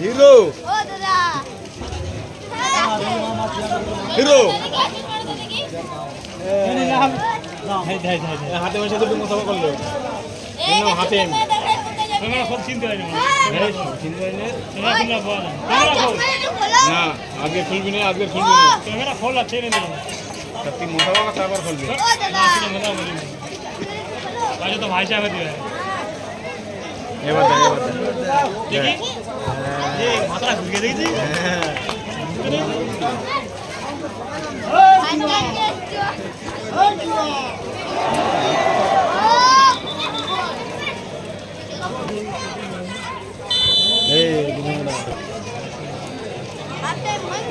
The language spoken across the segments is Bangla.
হিরো হিরো হাতে বসে দুটো মোসাফা করলো হাতে না আজকে খুলবি না আজকে খুলবি না তুই মোসাফা তারপর খুলবি তো ভাই সাহেব দিবে এবার দেখি মাথাটা ঘুরিয়ে দেখেছি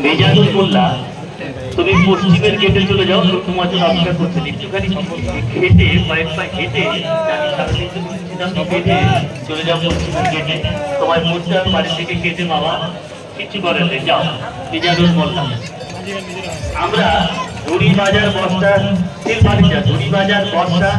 মেজাজুল মোল্লা তুমি পশ্চিমের গেটে চলে যাও, তোমার জন্য অপেক্ষা করছেন। একটুখানি হেঁটে কয়েক পা হেঁটে হেঁটে চলে যাও পশ্চিমের গেটে। তোমার মোর্চা বাড়ি থেকে কেটে বাবা কিছু করেন যাও। মেজাজুল মোল্লা আমরা দড়ি বাজার বস্তা তেল বাড়ি যা দড়ি বাজার বস্তা